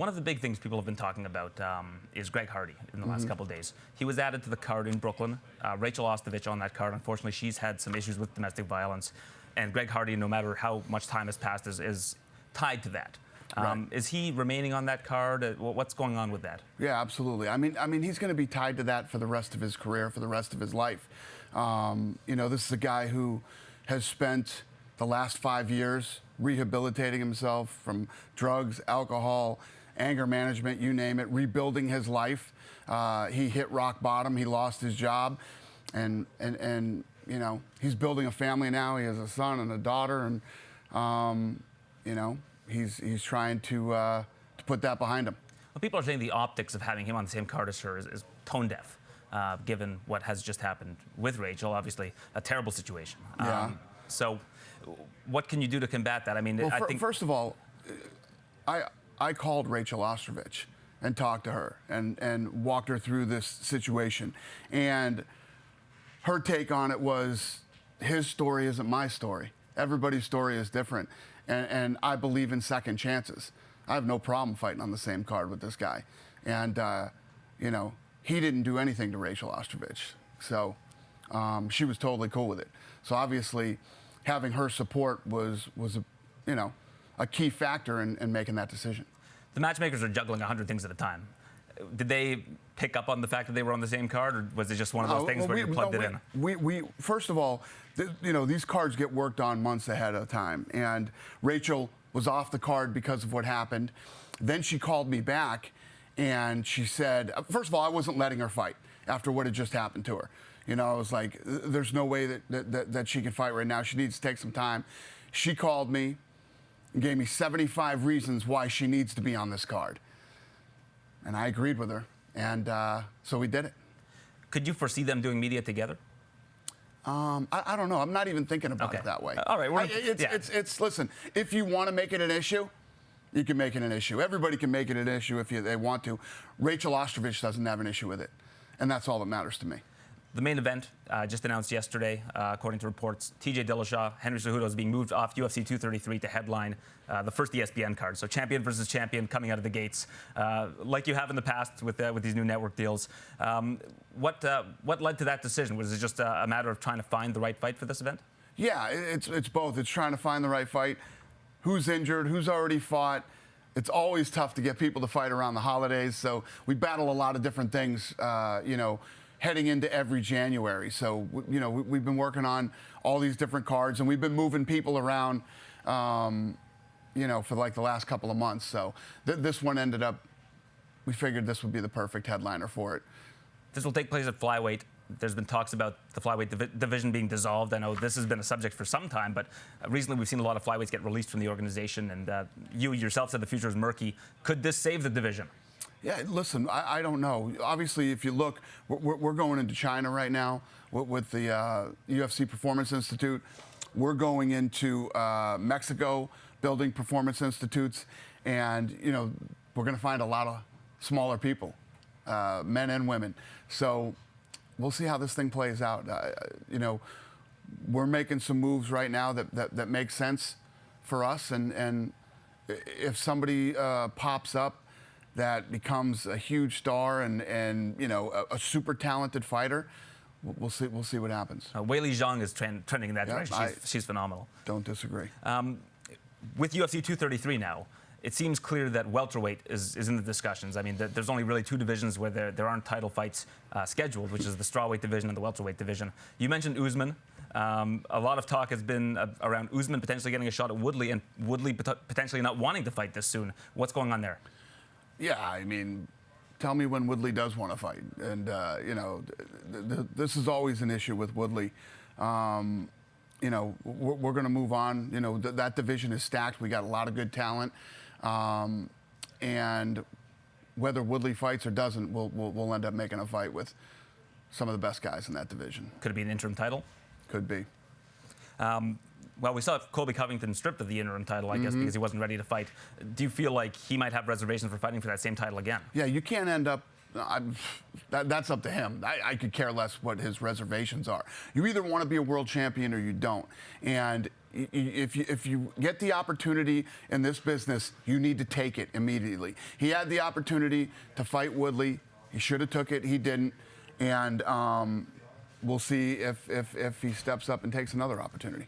One of the big things people have been talking about is Greg Hardy in the last couple of days. He was added to the card in Brooklyn. Rachael Ostovich on that card. Unfortunately, she's had some issues with domestic violence. And Greg Hardy, no matter how much time has passed, is tied to that. Right. Is he remaining on that card? What's going on with that? Yeah, absolutely. I mean, he's going to be tied to that for the rest of his career, for the rest of his life. This is a guy who has spent the last 5 years rehabilitating himself from drugs, alcohol, anger management, you name it, rebuilding his life. He hit rock bottom. He lost his job, and he's building a family now. He has a son and a daughter, and he's trying to put that behind him. Well, people are saying the optics of having him on the same card as her is tone deaf, given what has just happened with Rachael. Obviously, a terrible situation. Yeah. So, what can you do to combat that? I mean, well, I think first of all, I called Rachael Ostovich and talked to her and walked her through this situation, and her take on it was, his story isn't my story. Everybody's story is different, and I believe in second chances. I have no problem fighting on the same card with this guy, and he didn't do anything to Rachael Ostovich, so she was totally cool with it. So obviously, having her support was a key factor in making that decision. The matchmakers are juggling 100 things at a time. Did they pick up on the fact that they were on the same card, or was it just one of those things where you plugged it in? We first of all, these cards get worked on months ahead of time, and Rachael was off the card because of what happened. Then she called me back, and she said, first of all, I wasn't letting her fight after what had just happened to her. I was like, there's no way that she can fight right now. She needs to take some time. She called me and gave me 75 reasons why she needs to be on this card. And I agreed with her, and so we did it. Could you foresee them doing media together? I don't know. I'm not even thinking about it that way. All right. Listen, if you want to make it an issue, you can make it an issue. Everybody can make it an issue if they want to. Rachael Ostovich doesn't have an issue with it, and that's all that matters to me. The main event just announced yesterday, according to reports, TJ Dillashaw, Henry Cejudo is being moved off UFC 233 to headline the first ESPN card. So champion versus champion coming out of the gates, like you have in the past with these new network deals. What led to that decision? Was it just a matter of trying to find the right fight for this event? Yeah, it's both. It's trying to find the right fight. Who's injured? Who's already fought? It's always tough to get people to fight around the holidays. So we battle a lot of different things, heading into every January. So, we've been working on all these different cards, and we've been moving people around, for like the last couple of months. So this one ended up, we figured this would be the perfect headliner for it. This will take place at flyweight. There's been talks about the flyweight division being dissolved. I know this has been a subject for some time, but recently we've seen a lot of flyweights get released from the organization, and you yourself said the future is murky. Could this save the division? Yeah, listen, I don't know. Obviously, if you look, we're going into China right now with the UFC Performance Institute. We're going into Mexico, building performance institutes, and we're going to find a lot of smaller people, men and women. So we'll see how this thing plays out. We're making some moves right now that make sense for us, and if somebody pops up that becomes a huge star and a super talented fighter, we'll see what happens. Weili Zhang is trending in that direction. She's phenomenal. Don't disagree. With UFC 233 now, it seems clear that welterweight is in the discussions. I mean, there's only really two divisions where there aren't title fights scheduled, which is the strawweight division and the welterweight division. You mentioned Usman. A lot of talk has been around Usman potentially getting a shot at Woodley, and Woodley potentially not wanting to fight this soon. What's going on there? Yeah, I mean, tell me when Woodley does want to fight. And, this is always an issue with Woodley. We're going to move on. That division is stacked. We got a lot of good talent. And whether Woodley fights or doesn't, we'll end up making a fight with some of the best guys in that division. Could it be an interim title? Could be. Well, we saw Colby Covington stripped of the interim title, I guess, because he wasn't ready to fight. Do you feel like he might have reservations for fighting for that same title again? Yeah, you can't end up. That's up to him. I could care less what his reservations are. You either want to be a world champion or you don't. And If you get the opportunity in this business, you need to take it immediately. He had the opportunity to fight Woodley. He should have took it. He didn't. And we'll see if he steps up and takes another opportunity.